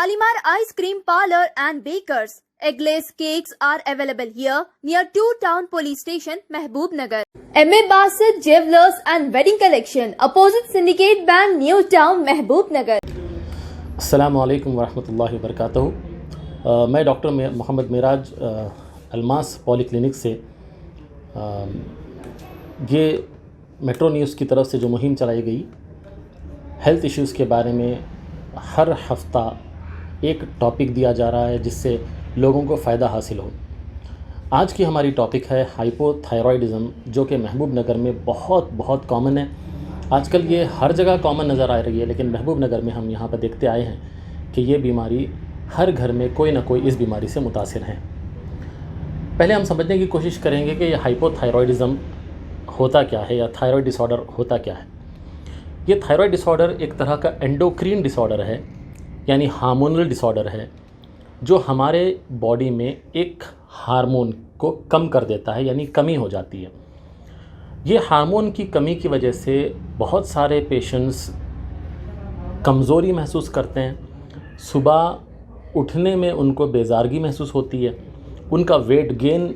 Shalimar Ice Cream Parlor and Bakers. Eggless cakes are available here near 2 Town Police Station, Mehboob Nagar. M.A. Bassett Jewelers and Wedding Collection, opposite Syndicate Bank, New Town, Mehboob Nagar. अस्सलामु अलैकुम वरहमतुल्लाहि वबरकातुहू। मैं doctor Mohammad Miraj Almas polyclinic से ये metro news की तरफ से जो मुहिम चलाई गई हेल्थ इश्यूज़ के बारे में हर हफ्ता एक टॉपिक दिया जा रहा है जिससे लोगों को फ़ायदा हासिल हो। आज की हमारी टॉपिक है हाइपोथायरॉयडिज़म, जो कि महबूब नगर में बहुत कॉमन है। आजकल ये हर जगह कॉमन नज़र आ रही है, लेकिन महबूब नगर में हम यहाँ पर देखते आए हैं कि ये बीमारी हर घर में कोई ना कोई इस बीमारी से मुतासिर हैं। पहले हम समझने की कोशिश करेंगे कि ये हाइपोथायरॉयडिज़म होता क्या है या थायराइड डिसऑर्डर होता क्या है। ये थायराइड डिसऑर्डर एक तरह का एंडोक्रीन डिसऑर्डर है, यानी हार्मोनल डिसऑर्डर है, जो हमारे बॉडी में एक हार्मोन को कम कर देता है, यानी कमी हो जाती है। ये हार्मोन की कमी की वजह से बहुत सारे पेशेंट्स कमज़ोरी महसूस करते हैं, सुबह उठने में उनको बेजारगी महसूस होती है, उनका वेट गेन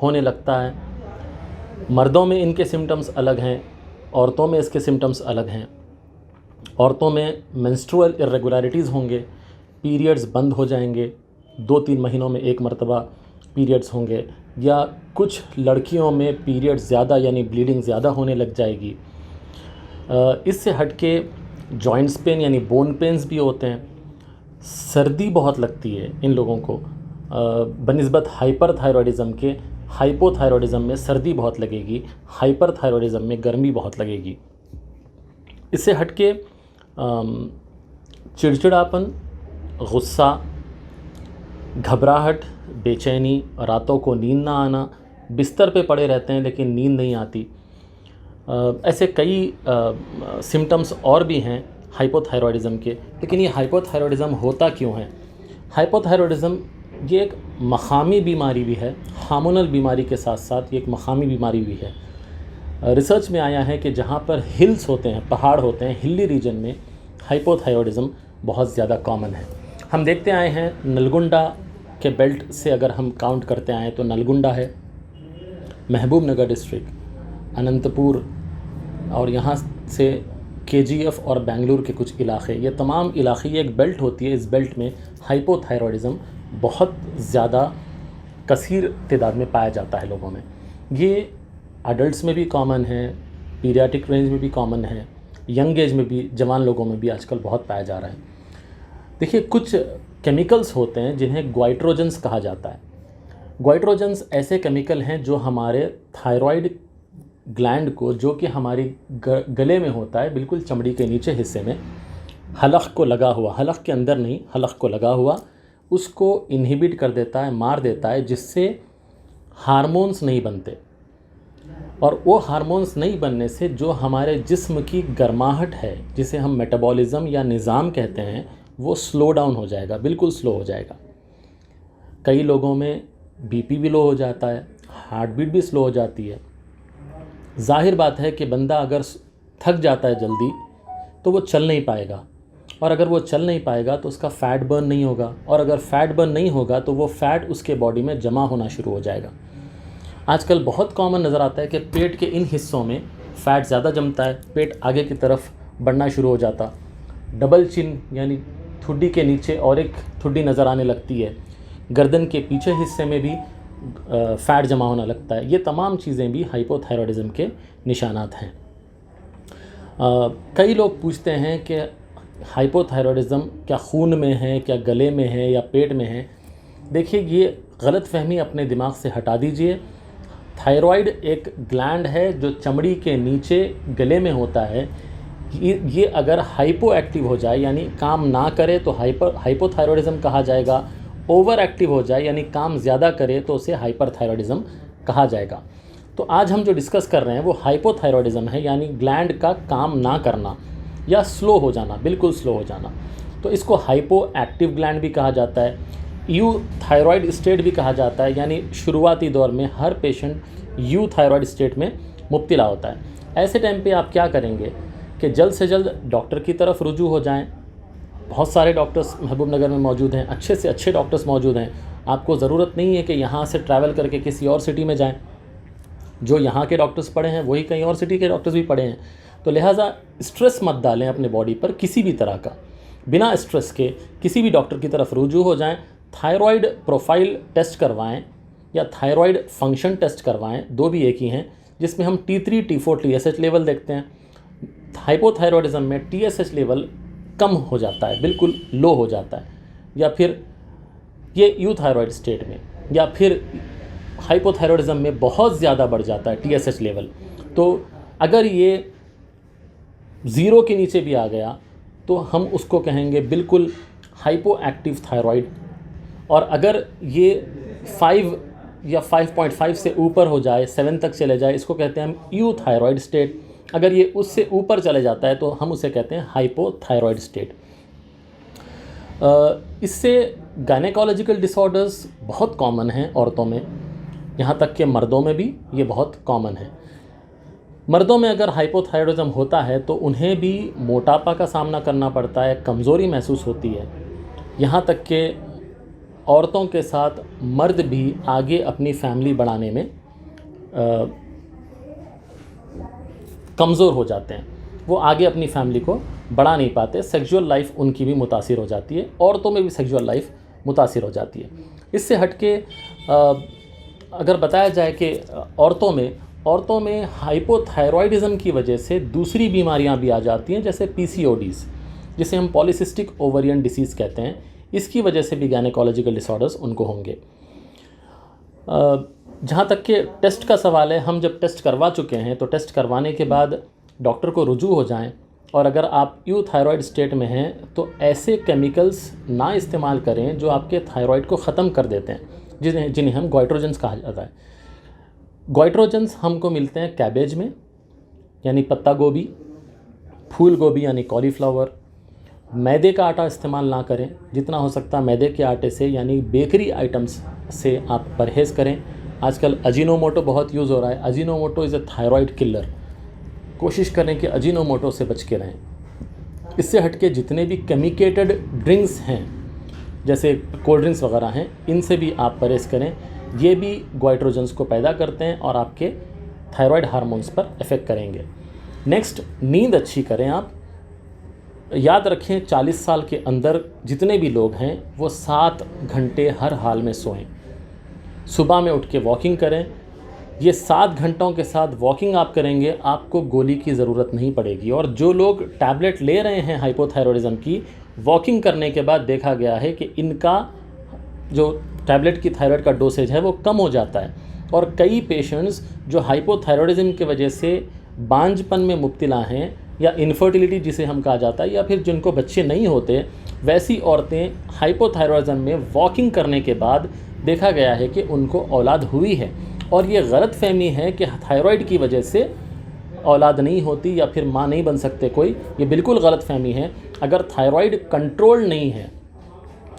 होने लगता है। मर्दों में इनके सिम्टम्स अलग हैं, औरतों में इसके सिम्टम्स अलग हैं। औरतों में मेंस्ट्रुअल इर्रेगुलरिटीज़ होंगे, पीरियड्स बंद हो जाएंगे, 2-3 महीनों में एक मरतबा पीरियड्स होंगे, या कुछ लड़कियों में पीरियड्स ज़्यादा यानी ब्लीडिंग ज़्यादा होने लग जाएगी। इससे हट के जॉइंट्स पेन यानी बोन पेन्स भी होते हैं। सर्दी बहुत लगती है इन लोगों को, बनिस्बत हाइपरथायरॉयडिज़म के हाइपोथायरॉयडिज़म में सर्दी बहुत लगेगी, हाइपरथायरॉयडिज़म में गर्मी बहुत लगेगी। इससे हट के चिड़चिड़ापन, गुस्सा, घबराहट, बेचैनी, रातों को नींद ना आना, बिस्तर पे पड़े रहते हैं लेकिन नींद नहीं आती, ऐसे कई सिम्टम्स और भी हैं हाइपोथायरॉयडिज़म के। लेकिन ये हाइपोथायरॉयडिज़म होता क्यों है? हाइपोथायरॉयडिज़म ये एक मकामी बीमारी भी है, हार्मोनल बीमारी के साथ साथ ये एक मकामी बीमारी भी है। रिसर्च में आया है कि जहाँ पर हिल्स होते हैं, पहाड़ होते हैं, हिली रीजन में हाइपोथायरॉयडिज़म बहुत ज़्यादा कॉमन है। हम देखते आए हैं नलगुंडा के बेल्ट से अगर हम काउंट करते आए तो नलगुंडा है, महबूब नगर डिस्ट्रिक्ट, अनंतपुर और यहाँ से KGF और बेंगलुरु के कुछ इलाके, ये तमाम इलाके ये एक बेल्ट होती है। इस बेल्ट में हाइपोथायरॉयडिज़म बहुत ज़्यादा कसीर तादाद में पाया जाता है लोगों में। ये अडल्ट्स में भी कॉमन है, पीडियाट्रिक रेंज में भी कॉमन है, यंग एज में भी, जवान लोगों में भी आजकल बहुत पाया जा रहा है। देखिए, कुछ केमिकल्स होते हैं जिन्हें ग्वाइट्रोजन्स कहा जाता है। ग्वाइट्रोजन्स ऐसे केमिकल हैं जो हमारे थायराइड ग्लैंड को, जो कि हमारी गले में होता है, बिल्कुल चमड़ी के नीचे हिस्से में हलक को लगा हुआ, हलक के अंदर नहीं, हलक को लगा हुआ, उसको इनहिबिट कर देता है, मार देता है, जिससे हार्मोन्स नहीं बनते। और वो हार्मोन्स नहीं बनने से जो हमारे जिस्म की गर्माहट है, जिसे हम मेटाबॉलिज्म या निज़ाम कहते हैं, वो स्लो डाउन हो जाएगा, बिल्कुल स्लो हो जाएगा। कई लोगों में BP भी लो हो जाता है, हार्ट बीट भी स्लो हो जाती है। जाहिर बात है कि बंदा अगर थक जाता है जल्दी तो वो चल नहीं पाएगा, और अगर वो चल नहीं पाएगा तो उसका फ़ैट बर्न नहीं होगा, और अगर फ़ैट बर्न नहीं होगा तो वो फ़ैट उसके बॉडी में जमा होना शुरू हो जाएगा। आजकल बहुत कॉमन नज़र आता है कि पेट के इन हिस्सों में फ़ैट ज़्यादा जमता है, पेट आगे की तरफ बढ़ना शुरू हो जाता, डबल चिन यानी ठुड्डी के नीचे और एक ठुड्डी नज़र आने लगती है, गर्दन के पीछे हिस्से में भी फ़ैट जमा होना लगता है। ये तमाम चीज़ें भी हाइपोथायरॉयडिज़म के निशानात हैं। कई लोग पूछते हैं कि हाइपोथायरॉयडिज़म क्या खून में है, क्या गले में है, या पेट में है? देखिए, ये गलतफहमी अपने दिमाग से हटा दीजिए। थायराइड एक ग्लैंड है जो चमड़ी के नीचे गले में होता है। ये अगर हाइपो एक्टिव हो जाए यानी काम ना करे तो हाइपोथायरॉयडिज़म कहा जाएगा। ओवर एक्टिव हो जाए यानी काम ज़्यादा करे तो उसे हाइपरथायरॉयडिज़म कहा जाएगा। तो आज हम जो डिस्कस कर रहे हैं वो हाइपोथायरॉयडिज़म है, यानी ग्लैंड का काम ना करना या स्लो हो जाना, बिल्कुल स्लो हो जाना। तो इसको हाइपो एक्टिव ग्लैंड भी कहा जाता है, यूथायरॉयड स्टेट भी कहा जाता है, यानी शुरुआती दौर में हर पेशेंट यूथायरॉयड स्टेट में मुब्तला होता है। ऐसे टाइम पे आप क्या करेंगे कि जल्द से जल्द डॉक्टर की तरफ रुजू हो जाएं, बहुत सारे डॉक्टर्स महबूब नगर में मौजूद हैं, अच्छे से अच्छे डॉक्टर्स मौजूद हैं। आपको ज़रूरत नहीं है कि यहाँ से ट्रैवल करके किसी और सिटी में जाएं। जो यहाँ के डॉक्टर्स पढ़े हैं वही कहीं और सिटी के डॉक्टर्स भी पढ़े हैं। तो लिहाजा स्ट्रेस मत डालें अपने बॉडी पर किसी भी तरह का, बिना स्ट्रेस के किसी भी डॉक्टर की तरफ रुजू हो जाएं। थायराइड प्रोफाइल टेस्ट करवाएं या थायराइड फंक्शन टेस्ट करवाएं, दो भी एक ही हैं, जिसमें हम T3 T4 TSH लेवल देखते हैं। हाइपोथायरॉयडिज्म में TSH लेवल कम हो जाता है, बिल्कुल लो हो जाता है, या फिर ये यूथायरॉयड स्टेट में, या फिर हाइपोथायरॉयडिज्म में बहुत ज़्यादा बढ़ जाता है TSH लेवल। तो अगर ये 0 के नीचे भी आ गया तो हम उसको कहेंगे बिल्कुल हाइपो एक्टिव थायराइड। और अगर ये 5 या 5.5 से ऊपर हो जाए, 7 तक चले जाए, इसको कहते हैं हम यूथायरॉयड स्टेट। अगर ये उससे ऊपर चले जाता है तो हम उसे कहते हैं हाइपोथायरॉयड स्टेट। इससे गायनेकोलॉजिकल डिसऑर्डर्स बहुत कॉमन हैं औरतों में, यहाँ तक कि मर्दों में भी ये बहुत कॉमन है। मर्दों में अगर हाइपोथायरॉयडिज्म होता है तो उन्हें भी मोटापा का सामना करना पड़ता है, कमज़ोरी महसूस होती है। यहाँ तक कि औरतों के साथ मर्द भी आगे अपनी फैमिली बढ़ाने में कमज़ोर हो जाते हैं, वो आगे अपनी फैमिली को बढ़ा नहीं पाते। सेक्सुअल लाइफ उनकी भी मुतासिर हो जाती है, औरतों में भी सेक्सुअल लाइफ मुतासिर हो जाती है। इससे हटके अगर बताया जाए कि औरतों में हाइपोथायरॉयडिज्म की वजह से दूसरी बीमारियां भी आ जाती हैं, जैसे PCODs, जिसे हम पॉलीसिस्टिक ओवरियन डिसीज़ कहते हैं। इसकी वजह से भी गायनेकोलॉजिकल डिसऑर्डर्स उनको होंगे। जहाँ तक कि टेस्ट का सवाल है, हम जब टेस्ट करवा चुके हैं तो टेस्ट करवाने के बाद डॉक्टर को रुजू हो जाएं, और अगर आप यूथायरॉयड स्टेट में हैं तो ऐसे केमिकल्स ना इस्तेमाल करें जो आपके थायराइड को ख़त्म कर देते हैं, जिन्हें हम गोइट्रोजेंस कहा जाता है। गोइट्रोजेंस हमको मिलते हैं कैबेज में, यानी पत्ता गोभी, फूल गोभी यानी कॉलीफ्लावर। मैदे का आटा इस्तेमाल ना करें, जितना हो सकता है मैदे के आटे से यानी बेकरी आइटम्स से आप परहेज़ करें। आजकल अजीनोमोटो बहुत यूज़ हो रहा है। Ajinomoto is a thyroid killer. कोशिश करें कि अजीनोमोटो से बच के रहें। इससे हटके जितने भी केमिकेटेड ड्रिंक्स हैं, जैसे कोल्ड ड्रिंक्स वगैरह हैं, इनसे भी आप परहेज़ करें। ये भी गोइट्रोजेंस को पैदा करते हैं और आपके थायराइड हार्मोन्स पर इफ़ेक्ट करेंगे। नेक्स्ट, नींद अच्छी करें आप। याद रखें 40 साल के अंदर जितने भी लोग हैं वो 7 घंटे हर हाल में सोएं। सुबह में उठ के वॉकिंग करें। ये 7 घंटों के साथ वॉकिंग आप करेंगे, आपको गोली की ज़रूरत नहीं पड़ेगी। और जो लोग टैबलेट ले रहे हैं हाइपोथायरॉयडिज्म की, वॉकिंग करने के बाद देखा गया है कि इनका जो टैबलेट की थायराइड का डोसेज है वो कम हो जाता है। और कई पेशेंट्स जो हाइपोथायरॉयडिज्म की वजह से बांझपन में मुब्तला हैं, या इनफर्टिलिटी जिसे हम कहा जाता है, या फिर जिनको बच्चे नहीं होते, वैसी औरतें हाइपोथायरॉयडिज्म में वॉकिंग करने के बाद देखा गया है कि उनको औलाद हुई है। और ये गलत फहमी है कि थायराइड की वजह से औलाद नहीं होती या फिर माँ नहीं बन सकते कोई, ये बिल्कुल गलत फहमी है। अगर थायराइड कंट्रोल नहीं है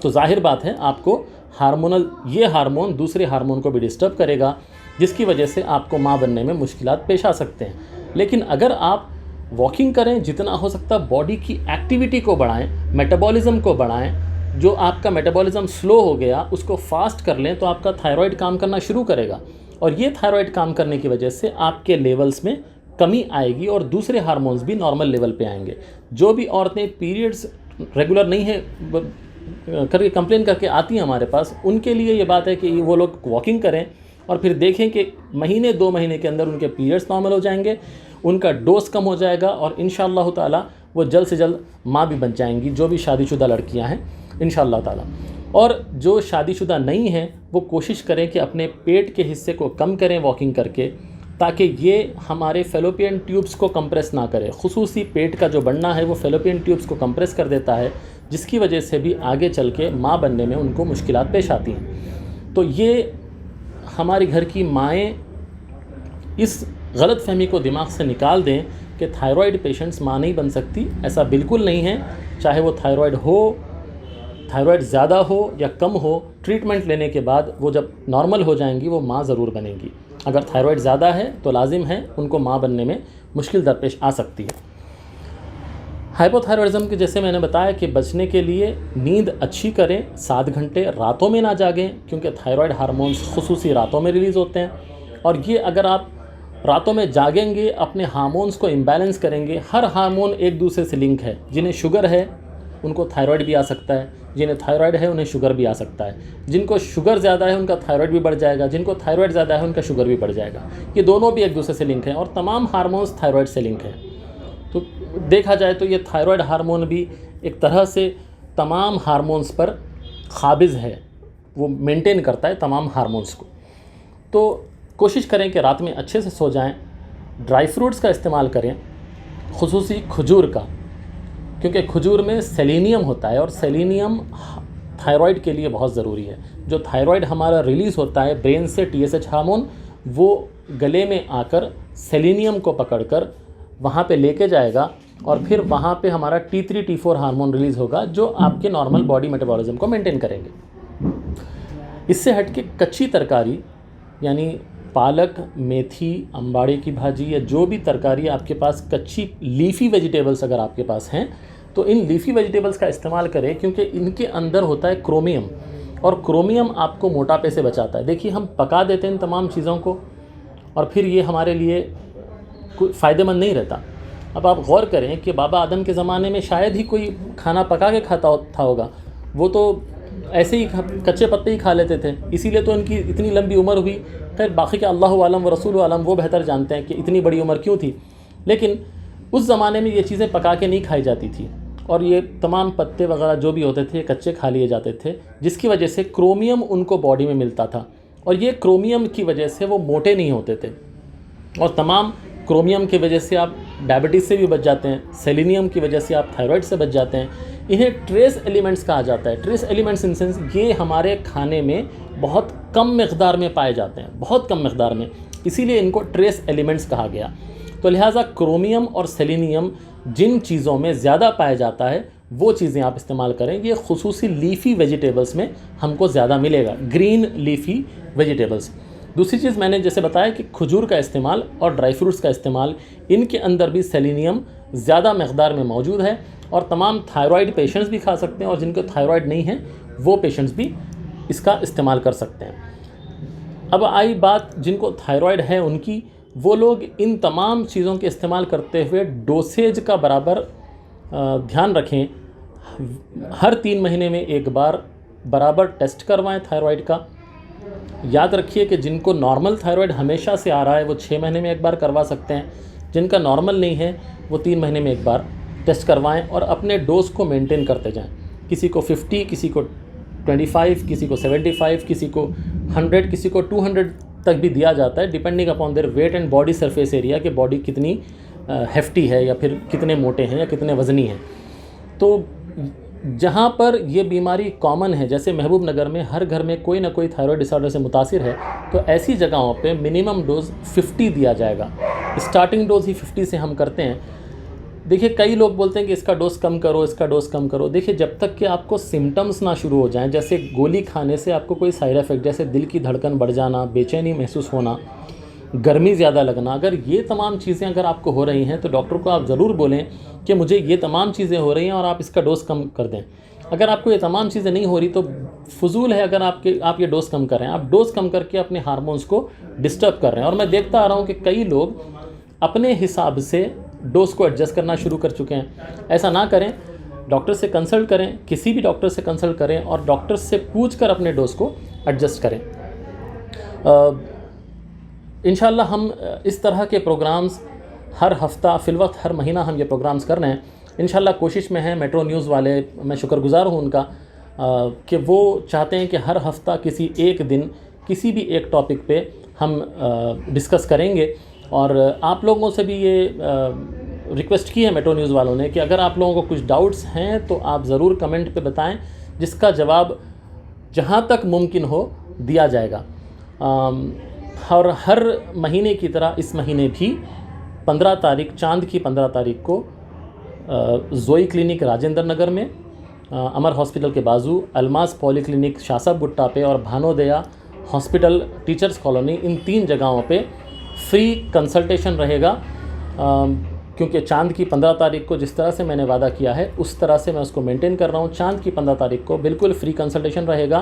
तो जाहिर बात है आपको ये हार्मोन दूसरे हार्मोन को भी डिस्टर्ब करेगा, जिसकी वजह से आपको माँ बनने में मुश्किलात पेश आ सकते हैं। लेकिन अगर आप वॉकिंग करें, जितना हो सकता है बॉडी की एक्टिविटी को बढ़ाएं, मेटाबॉलिज्म को बढ़ाएं, जो आपका मेटाबॉलिज्म स्लो हो गया उसको फास्ट कर लें, तो आपका थायराइड काम करना शुरू करेगा। और ये थायराइड काम करने की वजह से आपके लेवल्स में कमी आएगी और दूसरे हार्मोन्स भी नॉर्मल लेवल पे आएंगे। जो भी औरतें पीरियड्स रेगुलर नहीं है करके कंप्लेन करके आती हैं हमारे पास, उनके लिए ये बात है कि वो लोग वॉकिंग करें और फिर देखें कि महीने 2 महीने के अंदर उनके पीरियड्स नॉर्मल हो जाएंगे, उनका डोज कम हो जाएगा और इंशाअल्लाह ताला वो जल्द से जल्द माँ भी बन जाएंगी, जो भी शादीशुदा लड़कियाँ हैं इंशाअल्लाह ताला। और जो शादीशुदा नहीं हैं वो कोशिश करें कि अपने पेट के हिस्से को कम करें वॉकिंग करके, ताकि ये हमारे फेलोपियन ट्यूब्स को कंप्रेस ना करे। खुसूसी पेट का जो बढ़ना है वो फेलोपियन ट्यूब्स को कंप्रेस कर देता है, जिसकी वजह से भी आगे चल के माँ बनने में उनको मुश्किलात पेश आती हैं। तो ये हमारे घर की माएँ इस गलत फहमी को दिमाग से निकाल दें कि थायराइड पेशेंट्स माँ नहीं बन सकती। ऐसा बिल्कुल नहीं है। चाहे वो थायराइड ज़्यादा हो या कम हो, ट्रीटमेंट लेने के बाद वो जब नॉर्मल हो जाएंगी वो माँ ज़रूर बनेंगी। अगर थायराइड ज़्यादा है तो लाजिम है उनको माँ बनने में मुश्किल दरपेश आ सकती है। हाइपोथायरॉयडिज्म के जैसे मैंने बताया कि बचने के लिए नींद अच्छी करें, 7 घंटे रातों में ना जागें, क्योंकि थायराइड हार्मोन्स खुसूसी रातों में रिलीज़ होते हैं। और ये अगर आप रातों में जागेंगे, अपने हार्मोन्स को इम्बैलेंस करेंगे। हर हार्मोन एक दूसरे से लिंक है। जिन्हें शुगर है उनको थायराइड भी आ सकता है, जिन्हें थायराइड है उन्हें शुगर भी आ सकता है। जिनको शुगर ज़्यादा है उनका थायराइड भी बढ़ जाएगा, जिनको थायराइड ज़्यादा है उनका शुगर भी बढ़ जाएगा। ये दोनों भी एक दूसरे से लिंक हैं और तमाम हार्मोन्स थायराइड से लिंक हैं। तो देखा जाए तो ये थायराइड हार्मोन भी एक तरह से तमाम हार्मोन्स पर काबिज़ है, वो मेंटेन करता है तमाम हार्मोन्स को। तो कोशिश करें कि रात में अच्छे से सो जाएं। ड्राई फ्रूट्स का इस्तेमाल करें, खुसूसी खजूर का, क्योंकि खजूर में सेलेनियम होता है और सेलेनियम थायराइड के लिए बहुत ज़रूरी है। जो थायराइड हमारा रिलीज़ होता है ब्रेन से TSH हार्मोन, वो गले में आकर सेलेनियम को पकड़कर वहाँ पे लेके जाएगा और फिर वहाँ पे हमारा T3 T4 हार्मोन रिलीज़ होगा, जो आपके नॉर्मल बॉडी मेटाबॉलिज्म को मेंटेन करेंगे। इससे हटके कच्ची तरकारी यानी पालक, मेथी, अंबाड़े की भाजी या जो भी तरकारी आपके पास कच्ची लीफी वेजिटेबल्स अगर आपके पास हैं, तो इन लीफी वेजिटेबल्स का इस्तेमाल करें, क्योंकि इनके अंदर होता है क्रोमियम, और क्रोमियम आपको मोटापे से बचाता है। देखिए, हम पका देते हैं इन तमाम चीज़ों को और फिर ये हमारे लिए कोई फ़ायदेमंद नहीं रहता। अब आप गौर करें कि बाबा आदम के ज़माने में शायद ही कोई खाना पका के खाता था होगा, वो तो ऐसे ही कच्चे पत्ते ही खा लेते थे, इसीलिए तो इनकी इतनी लंबी उम्र हुई। खैर बाकी के अल्लाह आलम व रसूल आलम वो बेहतर जानते हैं कि इतनी बड़ी उम्र क्यों थी, लेकिन उस ज़माने में ये चीज़ें पका के नहीं खाई जाती थी और ये तमाम पत्ते वगैरह जो भी होते थे कच्चे खा लिए जाते थे, जिसकी वजह से क्रोमियम उनको बॉडी में मिलता था और ये क्रोमियम की वजह से वो मोटे नहीं होते थे। और तमाम क्रोमियम की वजह से आप डायबिटीज़ से भी बच जाते हैं, सेलेनियम की वजह से आप थायराइड से बच जाते हैं। इन्हें ट्रेस एलिमेंट्स कहा जाता है। ट्रेस एलिमेंट्स इन सेंस ये हमारे खाने में बहुत कम मिक़दार में पाए जाते हैं, बहुत कम मिक़दार में, इसीलिए इनको ट्रेस एलिमेंट्स कहा गया। तो लिहाजा क्रोमियम और सेलेनियम जिन चीज़ों में ज़्यादा पाया जाता है वो चीज़ें आप इस्तेमाल करें। ये खुसूसी लीफी वेजिटेबल्स में हमको ज़्यादा मिलेगा, ग्रीन लीफी वेजिटेबल्स। दूसरी चीज़ मैंने जैसे बताया कि खजूर का इस्तेमाल और ड्राई फ्रूट्स का इस्तेमाल, इनके अंदर भी सेलेनियम ज़्यादा मकदार में मौजूद है और तमाम थायराइड पेशेंट्स भी खा सकते हैं और जिनको थायराइड नहीं है वो पेशेंट्स भी इसका इस्तेमाल कर सकते हैं। अब आई बात जिनको थायराइड है उनकी, वो लोग इन तमाम चीज़ों के इस्तेमाल करते हुए डोसेज का बराबर ध्यान रखें। हर 3 महीने में एक बार बराबर टेस्ट करवाएं थायराइड का। याद रखिए कि जिनको नॉर्मल थायराइड हमेशा से आ रहा है वो 6 महीने में एक बार करवा सकते हैं, जिनका नॉर्मल नहीं है वो 3 महीने में एक बार टेस्ट करवाएं और अपने डोज को मेंटेन करते जाएं। किसी को 50, किसी को 25, किसी को 75, किसी को 100, किसी को 200 तक भी दिया जाता है, depending upon their weight and body surface area, कि बॉडी कितनी हेफ्टी है या फिर कितने मोटे हैं या कितने वज़नी हैं। तो जहाँ पर ये बीमारी कॉमन है, जैसे महबूब नगर में हर घर में कोई ना कोई थायराइड डिसऑर्डर से मुतासिर है, तो ऐसी जगहों पे मिनिमम डोज 50 दिया जाएगा। स्टार्टिंग डोज ही 50 से हम करते हैं। देखिए, कई लोग बोलते हैं कि इसका डोज कम करो, इसका डोज कम करो। देखिए, जब तक कि आपको सिम्टम्स ना शुरू हो जाएं, जैसे गोली खाने से आपको कोई साइड इफ़ेक्ट, जैसे दिल की धड़कन बढ़ जाना, बेचैनी महसूस होना, गर्मी ज़्यादा लगना, अगर ये तमाम चीज़ें अगर आपको हो रही हैं तो डॉक्टर को आप ज़रूर बोलें कि मुझे ये तमाम चीज़ें हो रही हैं और आप इसका डोज़ कम कर दें। अगर आपको ये तमाम चीज़ें नहीं हो रही तो फजूल है अगर आप ये डोज़ कम कर रहे हैं। आप डोज़ कम करके अपने हार्मोन्स को डिस्टर्ब कर रहे हैं। और मैं देखता आ रहा हूँ कि कई लोग अपने हिसाब से डोज़ को एडजस्ट करना शुरू कर चुके हैं। ऐसा ना करें, डॉक्टर से कंसल्ट करें, किसी भी डॉक्टर से कंसल्ट करें और डॉक्टर से पूछ कर अपने डोज़ को एडजस्ट करें। इंशाल्लाह हम इस तरह के प्रोग्राम्स हर हफ़्ता फ़िलवक्त हर महीना हम ये प्रोग्राम्स कर रहे हैं। इंशाल्लाह कोशिश में है मेट्रो न्यूज़ वाले, मैं शुक्रगुज़ार हूँ उनका कि वो चाहते हैं कि हर हफ़्ता किसी एक दिन किसी भी एक टॉपिक पे हम डिस्कस करेंगे। और आप लोगों से भी ये रिक्वेस्ट की है मेट्रो न्यूज़ वालों ने कि अगर आप लोगों को कुछ डाउट्स हैं तो आप ज़रूर कमेंट पे बताएं, जिसका जवाब जहाँ तक मुमकिन हो दिया जाएगा। और हर महीने की तरह इस महीने भी 15 तारीख, चांद की 15 तारीख को जोई क्लिनिक राजेंद्र नगर में, अमर हॉस्पिटल के बाजू, अलमास पॉलीक्लिनिक शासा गुट्टा पे और भानोदया हॉस्पिटल टीचर्स कॉलोनी, इन 3 जगहों पे फ्री कंसल्टेशन रहेगा। क्योंकि चांद की 15 तारीख को जिस तरह से मैंने वादा किया है उस तरह से मैं उसको मेंटेन कर रहा हूँ। चांद की 15 तारीख को बिल्कुल फ्री कंसल्टेशन रहेगा